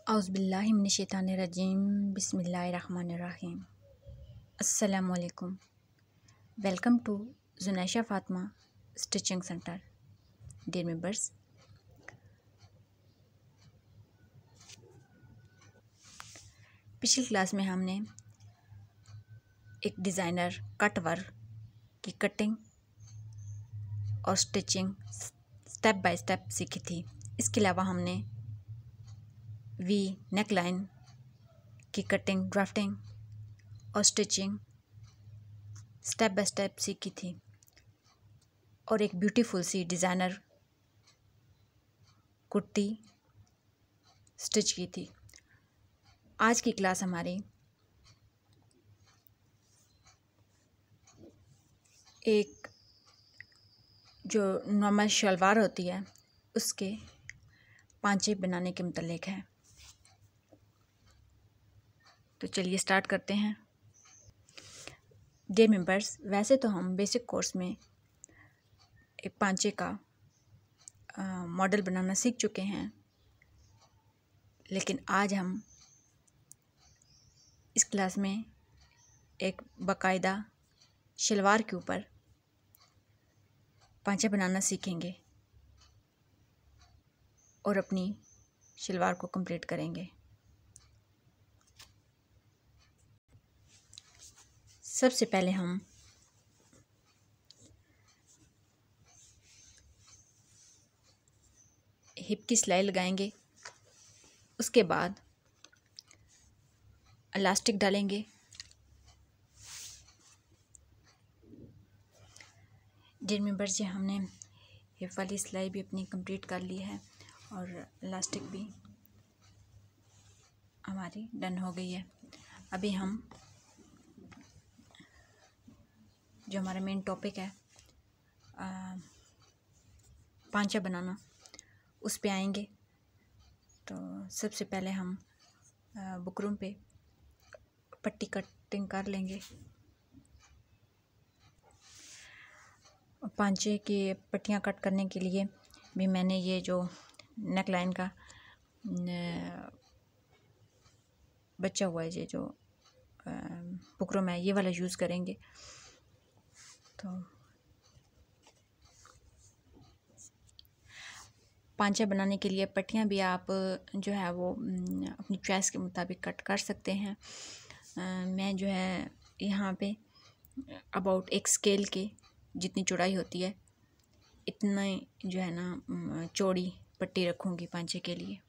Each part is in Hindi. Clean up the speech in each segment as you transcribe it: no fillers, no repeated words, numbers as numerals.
औज़ुबिल्लाहिमिनश्शैतानिर्रजीम बिस्मिल्लाहिर्रहमानिर्रहीम। अस्सलामुअलैकुम। Welcome to Junaisha Fatima stitching centre. Dear members, पिछली क्लास में हमने एक डिज़ाइनर कट वर्क की कटिंग और स्टिचिंग स्टेप बाय स्टेप सीखी थी। इसके अलावा हमने वी नेक लाइन की कटिंग, ड्राफ्टिंग और स्टिचिंग स्टेप बाय स्टेप सीखी थी और एक ब्यूटीफुल सी डिज़ाइनर कुर्ती स्टिच की थी। आज की क्लास हमारी एक जो नॉर्मल शलवार होती है उसके पांचे बनाने के मुतालिक है। तो चलिए स्टार्ट करते हैं। डियर मेंबर्स, वैसे तो हम बेसिक कोर्स में एक पांचे का मॉडल बनाना सीख चुके हैं, लेकिन आज हम इस क्लास में एक बाकायदा शलवार के ऊपर पांचा बनाना सीखेंगे और अपनी शलवार को कंप्लीट करेंगे। सबसे पहले हम हिप की सिलाई लगाएंगे, उसके बाद इलास्टिक डालेंगे। डियर मेंबर्स, ये हमने हिप वाली सिलाई भी अपनी कंप्लीट कर ली है और इलास्टिक भी हमारी डन हो गई है। अभी हम जो हमारा मेन टॉपिक है पांचा बनाना, उस पे आएंगे। तो सबसे पहले हम बुकरम पे पट्टी कटिंग कर लेंगे। पांचे की पट्टियाँ कट करने के लिए भी मैंने ये जो नेक लाइन का बचा हुआ है, ये जो बुकरम है, ये वाला यूज़ करेंगे। तो पांचा बनाने के लिए पट्टियाँ भी आप जो है वो अपनी चॉइस के मुताबिक कट कर सकते हैं। मैं जो है यहाँ पे अबाउट एक स्केल के जितनी चौड़ाई होती है इतना जो है ना चौड़ी पट्टी रखूँगी पांचे के लिए।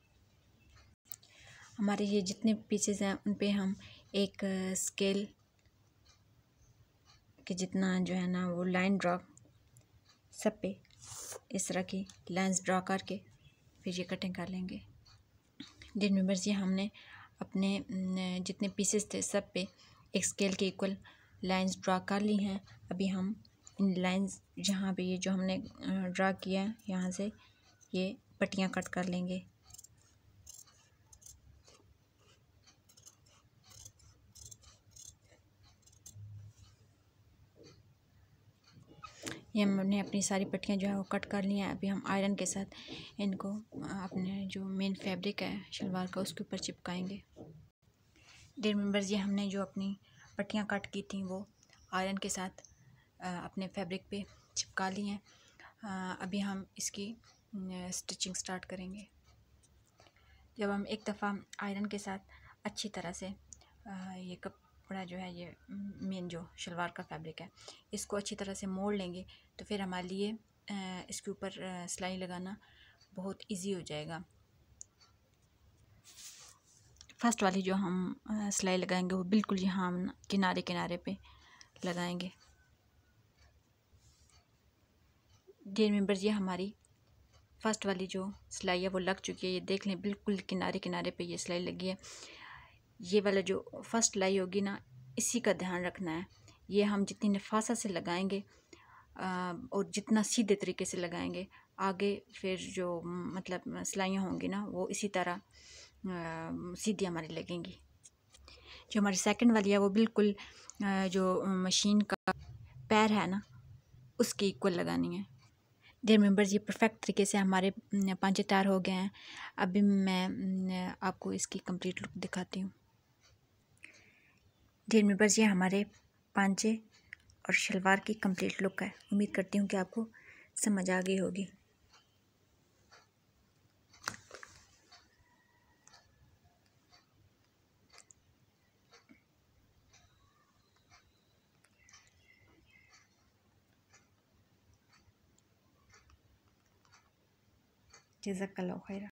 हमारे ये जितने पीसेस हैं उन पे हम एक स्केल के जितना जो है ना वो लाइन ड्रा, सब पे इस तरह की लाइंस ड्रा करके फिर ये कटिंग कर लेंगे। डियर मेंबर्स, ये हमने अपने जितने पीसेस थे सब पे एक स्केल के इक्वल लाइंस ड्रा कर ली हैं। अभी हम इन लाइंस जहाँ पे ये जो हमने ड्रा किया है यहाँ से ये पट्टियाँ कट कर लेंगे। ये हमने अपनी सारी पट्टियाँ जो है वो कट कर ली हैं। अभी हम आयरन के साथ इनको अपने जो मेन फैब्रिक है शलवार का उसके ऊपर चिपकाएंगे। डियर मेंबर्स, ये हमने जो अपनी पट्टियाँ कट की थी वो आयरन के साथ अपने फैब्रिक पे चिपका ली हैं। अभी हम इसकी स्टिचिंग स्टार्ट करेंगे। जब हम एक दफ़ा आयरन के साथ अच्छी तरह से ये कपड़ा जो है, ये मेन जो शलवार का फैब्रिक है, इसको अच्छी तरह से मोड़ लेंगे तो फिर हमारे लिए इसके ऊपर सिलाई लगाना बहुत इजी हो जाएगा। फर्स्ट वाली जो हम सिलाई लगाएंगे वो बिल्कुल यहाँ हम किनारे किनारे पे लगाएंगे। डियर मेंबर्स, ये हमारी फर्स्ट वाली जो सिलाई है वो लग चुकी है। ये देख लें, बिल्कुल किनारे किनारे पे ये सिलाई लगी है। ये वाला जो फर्स्ट सिलाई होगी ना, इसी का ध्यान रखना है। ये हम जितनी नफासा से लगाएंगे और जितना सीधे तरीके से लगाएंगे, आगे फिर जो मतलब सिलाइयाँ होंगी ना वो इसी तरह सीधी हमारी लगेंगी। जो हमारी सेकंड वाली है वो बिल्कुल जो मशीन का पैर है ना उसके इक्वल लगानी है। डियर मेंबर्स, ये परफेक्ट तरीके से हमारे पांचे तैयार हो गए हैं। अभी मैं आपको इसकी कंप्लीट लुक दिखाती हूँ। डियर मेंबर्स, ये हमारे पांचे और शलवार की कंप्लीट लुक है। उम्मीद करती हूँ कि आपको समझ आ गई होगी। जज़ाकल्लाह खैर।